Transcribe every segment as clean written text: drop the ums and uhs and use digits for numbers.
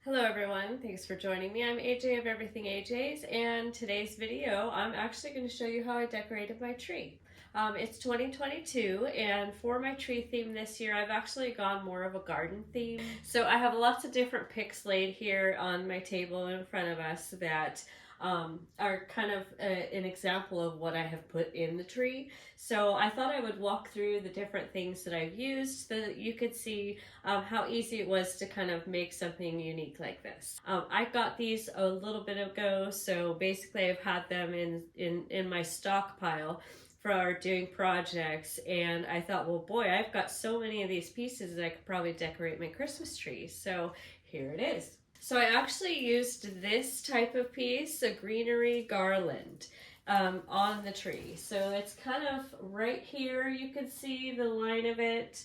Hello everyone, thanks for joining me. I'm AJ of EverythingAJ's, and today's video I'm actually going to show you how I decorated my tree. It's 2022, and for my tree theme this year I've actually gone more of a garden theme. So I have lots of different picks laid here on my table in front of us that are kind of an example of what I have put in the tree. So I thought I would walk through the different things that I've used so that you could see how easy it was to kind of make something unique like this. I got these a little bit ago, so basically I've had them in my stockpile for doing projects, and I thought, well boy, I've got so many of these pieces that I could probably decorate my Christmas tree. So here it is. So I actually used this type of piece, a greenery garland, on the tree. So it's kind of right here, you can see the line of it.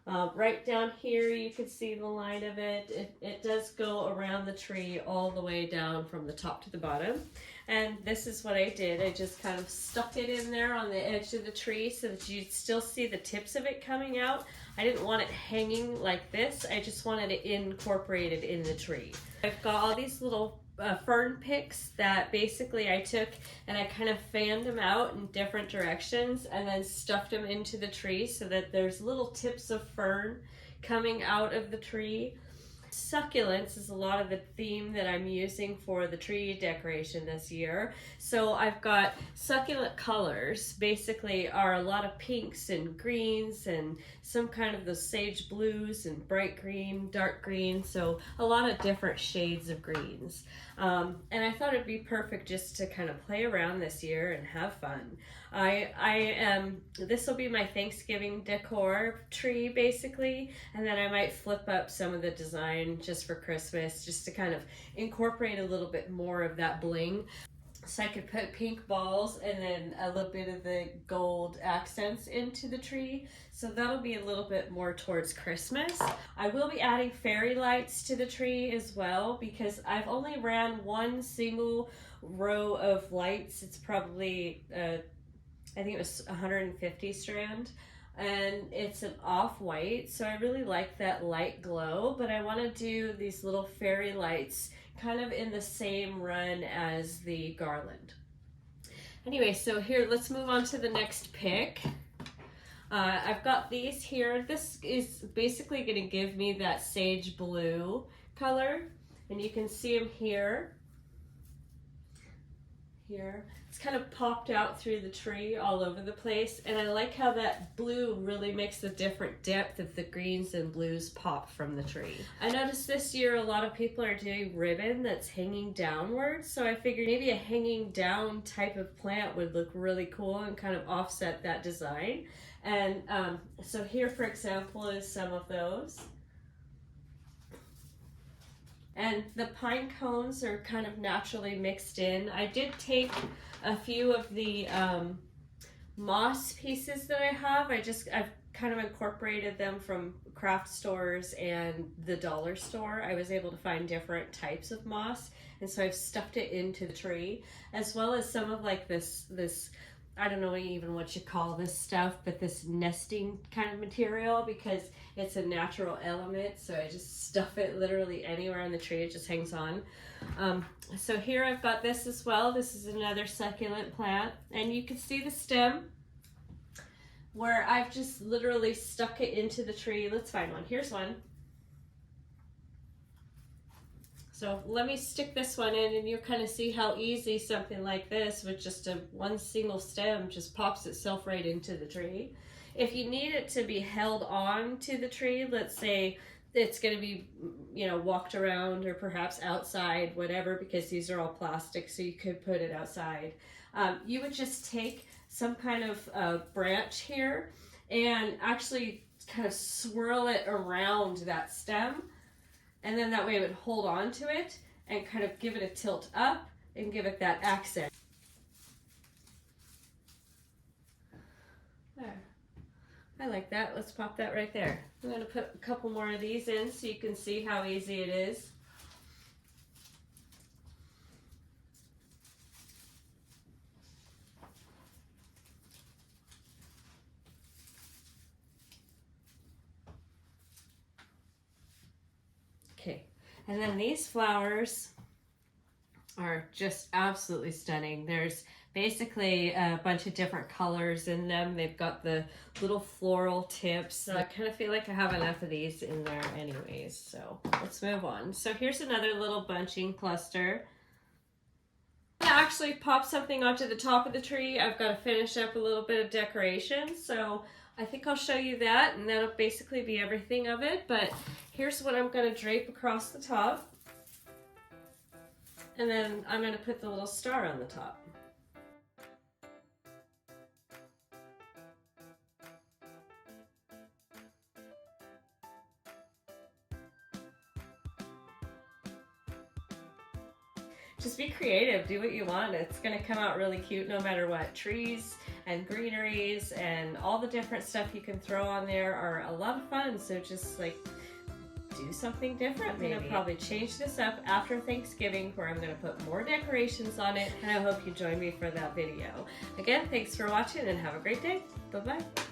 Right down here you can see the line of it. It does go around the tree all the way down from the top to the bottom. And this is what I did. I just kind of stuck it in there on the edge of the tree so that you'd still see the tips of it coming out. I didn't want it hanging like this. I just wanted it incorporated in the tree. I've got all these little fern picks that basically I took and I kind of fanned them out in different directions and then stuffed them into the tree so that there's little tips of fern coming out of the tree. Succulents is a lot of the theme that I'm using for the tree decoration this year. So I've got succulent colors, basically are a lot of pinks and greens and some kind of the sage blues and bright green, dark green, so a lot of different shades of greens. And I thought it'd be perfect just to kind of play around this year and have fun. This will be my Thanksgiving decor tree basically, and then I might flip up some of the design just for Christmas, just to kind of incorporate a little bit more of that bling. So I could put pink balls and then a little bit of the gold accents into the tree. So that'll be a little bit more towards Christmas. I will be adding fairy lights to the tree as well because I've only ran one single row of lights. It's probably, I think it was 150 strand. And it's an off-white, so I really like that light glow, but I want to do these little fairy lights kind of in the same run as the garland. Anyway, so here, let's move on to the next pick. I've got these here. This is basically going to give me that sage blue color, and you can see them here. It's kind of popped out through the tree all over the place, and I like how that blue really makes the different depth of the greens and blues pop from the tree. I noticed this year a lot of people are doing ribbon that's hanging downwards, so I figured maybe a hanging down type of plant would look really cool and kind of offset that design. And so here, for example, is some of those. And the pine cones are kind of naturally mixed in. I did take a few of the moss pieces that I have. I've kind of incorporated them from craft stores and the dollar store. I was able to find different types of moss, and so I've stuffed it into the tree, as well as some of like this I don't know even what you call this stuff, but this nesting kind of material, because it's a natural element, so I just stuff it literally anywhere on the tree. It just hangs on. So here I've got this as well. This is another succulent plant, and you can see the stem where I've just literally stuck it into the tree. Let's find one. Here's one. So let me stick this one in, and you'll kind of see how easy something like this with just one single stem just pops itself right into the tree. If you need it to be held on to the tree, let's say it's going to be, walked around or perhaps outside, whatever, because these are all plastic, so you could put it outside. You would just take some kind of branch here and actually kind of swirl it around that stem. And then that way it would hold on to it and kind of give it a tilt up and give it that accent. There. I like that. Let's pop that right there. I'm going to put a couple more of these in so you can see how easy it is. Okay. And then these flowers are just absolutely stunning. There's basically a bunch of different colors in them. They've got the little floral tips. So I kind of feel like I have enough of these in there anyways. So let's move on. So here's another little bunching cluster. To actually pop something onto the top of the tree, I've got to finish up a little bit of decoration. So I think I'll show you that, and that'll basically be everything of it. But here's what I'm going to drape across the top. And then I'm going to put the little star on the top. Just be creative, do what you want. It's going to come out really cute no matter what. Trees and greeneries and all the different stuff you can throw on there are a lot of fun. So just like do something different. I'm going to probably change this up after Thanksgiving, where I'm going to put more decorations on it. And I hope you join me for that video. Again, thanks for watching and have a great day. Bye-bye.